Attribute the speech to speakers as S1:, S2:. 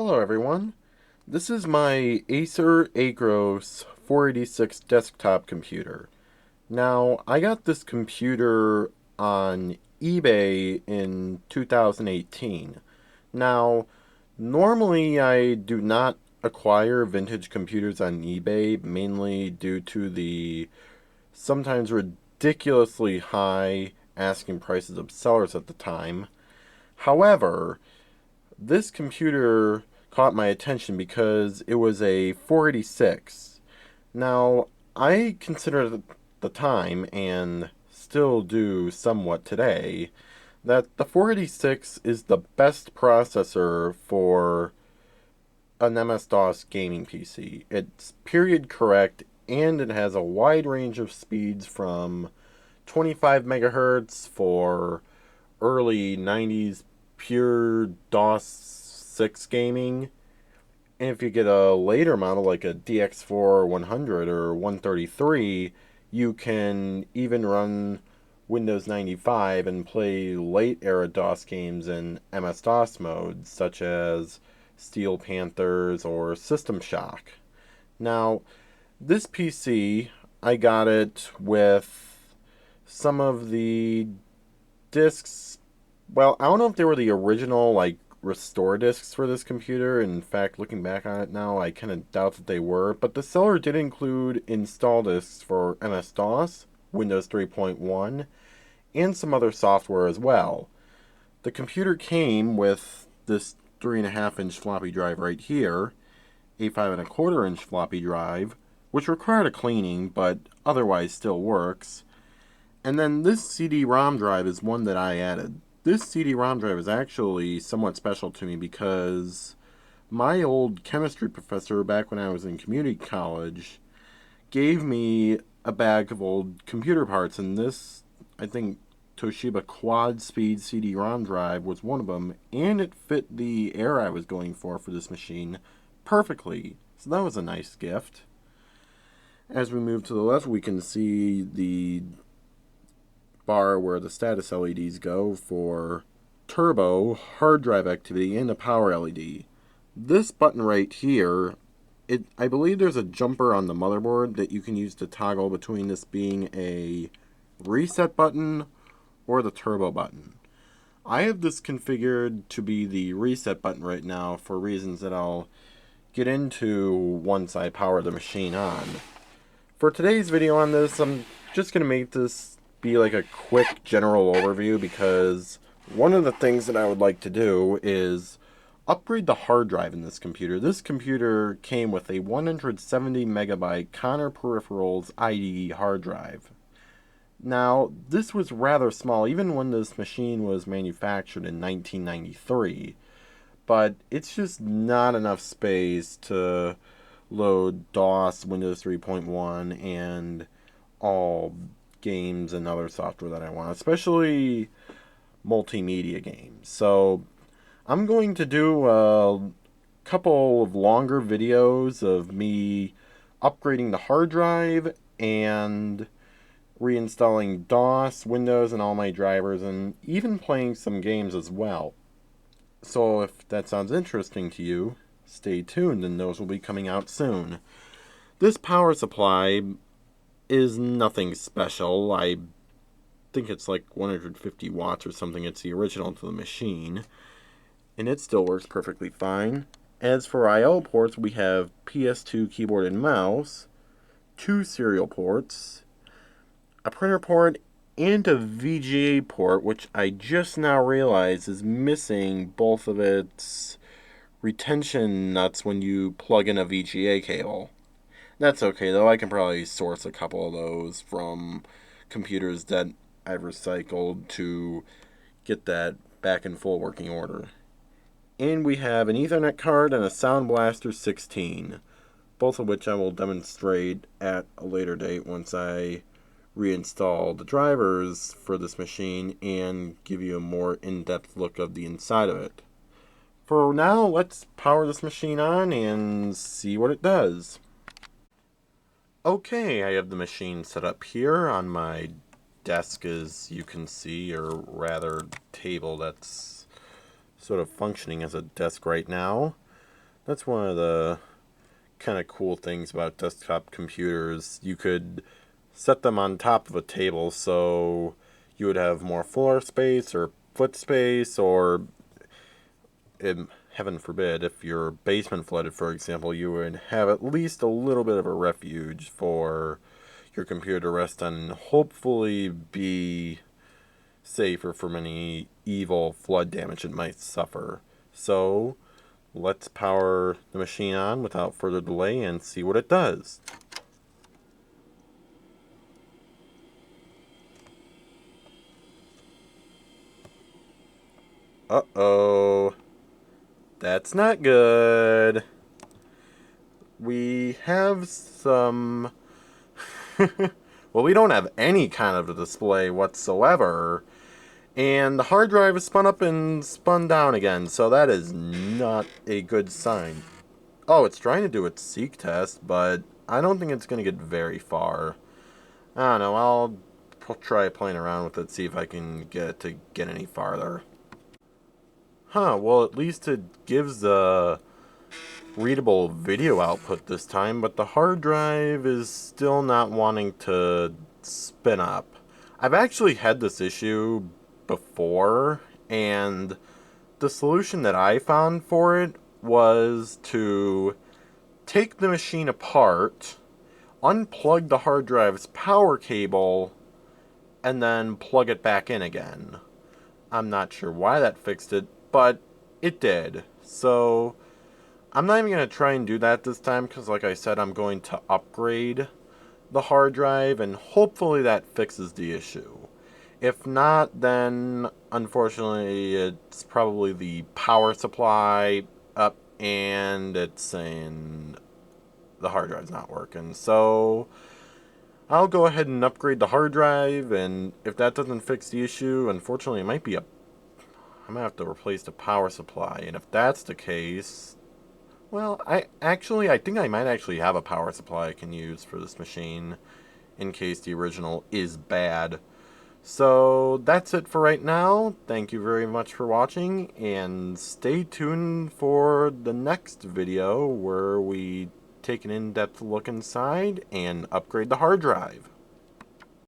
S1: Hello everyone, this is my Acer Acros 486 desktop computer. Now, I got this computer on eBay in 2018. Now, normally I do not acquire vintage computers on eBay, mainly due to the sometimes ridiculously high asking prices of sellers at the time. However, this computer caught my attention because it was a 486. Now, I considered at the time, and still do somewhat today, that the 486 is the best processor for an MS-DOS gaming PC. It's period correct, and it has a wide range of speeds from 25 megahertz for early 90s pure DOS 6 gaming. And if you get a later model like a DX4 100 or 133, you can even run Windows 95 and play late era DOS games in MS-DOS mode, such as Steel Panthers or System Shock. Now, this PC, I got it with some of the discs. Well, I don't know if they were the original, restore discs for this computer. In fact, looking back on it now, I kind of doubt that they were. But the seller did include install discs for MS-DOS, Windows 3.1, and some other software as well. The computer came with this 3.5-inch floppy drive right here, a 5.25-inch floppy drive, which required a cleaning, but otherwise still works. And then this CD-ROM drive is one that I added. This CD-ROM drive is actually somewhat special to me because my old chemistry professor back when I was in community college gave me a bag of old computer parts, and this, I think, Toshiba quad speed CD-ROM drive was one of them, and it fit the air I was going for this machine perfectly. So that was a nice gift. As we move to the left, we can see the bar where the status LEDs go for turbo, hard drive activity, and a power LED. This button right here, I believe there's a jumper on the motherboard that you can use to toggle between this being a reset button or the turbo button. I have this configured to be the reset button right now for reasons that I'll get into once I power the machine on. For today's video on this, I'm just going to make this be like a quick general overview because one of the things that I would like to do is upgrade the hard drive in this computer. This computer came with a 170 megabyte Connor Peripherals IDE hard drive. Now, this was rather small even when this machine was manufactured in 1993, but it's just not enough space to load DOS, Windows 3.1, and all games and other software that I want, especially multimedia games. So I'm going to do a couple of longer videos of me upgrading the hard drive and reinstalling DOS, Windows, and all my drivers, and even playing some games as well. So if that sounds interesting to you, stay tuned and those will be coming out soon. This power supply is nothing special. I think it's like 150 watts or something. It's the original to the machine, and it still works perfectly fine. As for I/O ports, we have PS2 keyboard and mouse, 2 serial ports, a printer port, and a VGA port, which I just now realize is missing both of its retention nuts when you plug in a VGA cable. That's okay though, I can probably source a couple of those from computers that I've recycled to get that back in full working order. And we have an Ethernet card and a Sound Blaster 16, both of which I will demonstrate at a later date once I reinstall the drivers for this machine and give you a more in-depth look of the inside of it. For now, let's power this machine on and see what it does. Okay, I have the machine set up here on my desk, as you can see, or rather table that's sort of functioning as a desk right now. That's one of the kind of cool things about desktop computers. You could set them on top of a table so you would have more floor space or foot space, or heaven forbid, if your basement flooded, for example, you would have at least a little bit of a refuge for your computer to rest on and hopefully be safer from any evil flood damage it might suffer. So, let's power the machine on without further delay and see what it does. Uh-oh. That's not good. We have some... well, we don't have any kind of a display whatsoever. And the hard drive is spun up and spun down again, so that is not a good sign. Oh, it's trying to do its seek test, but I don't think it's going to get very far. I don't know, I'll try playing around with it, see if I can get it to get any farther. Huh, well, at least it gives a readable video output this time, but the hard drive is still not wanting to spin up. I've actually had this issue before, and the solution that I found for it was to take the machine apart, unplug the hard drive's power cable, and then plug it back in again. I'm not sure why that fixed it, but it did. So I'm not even going to try and do that this time because, like I said, I'm going to upgrade the hard drive and hopefully that fixes the issue. If not, then unfortunately it's probably the power supply up and it's saying the hard drive's not working. So I'll go ahead and upgrade the hard drive, and if that doesn't fix the issue, unfortunately it might be I'm gonna have to replace the power supply, and if that's the case, well, I think I might actually have a power supply I can use for this machine in case the original is bad. So that's it for right now. Thank you very much for watching, and stay tuned for the next video where we take an in-depth look inside and upgrade the hard drive.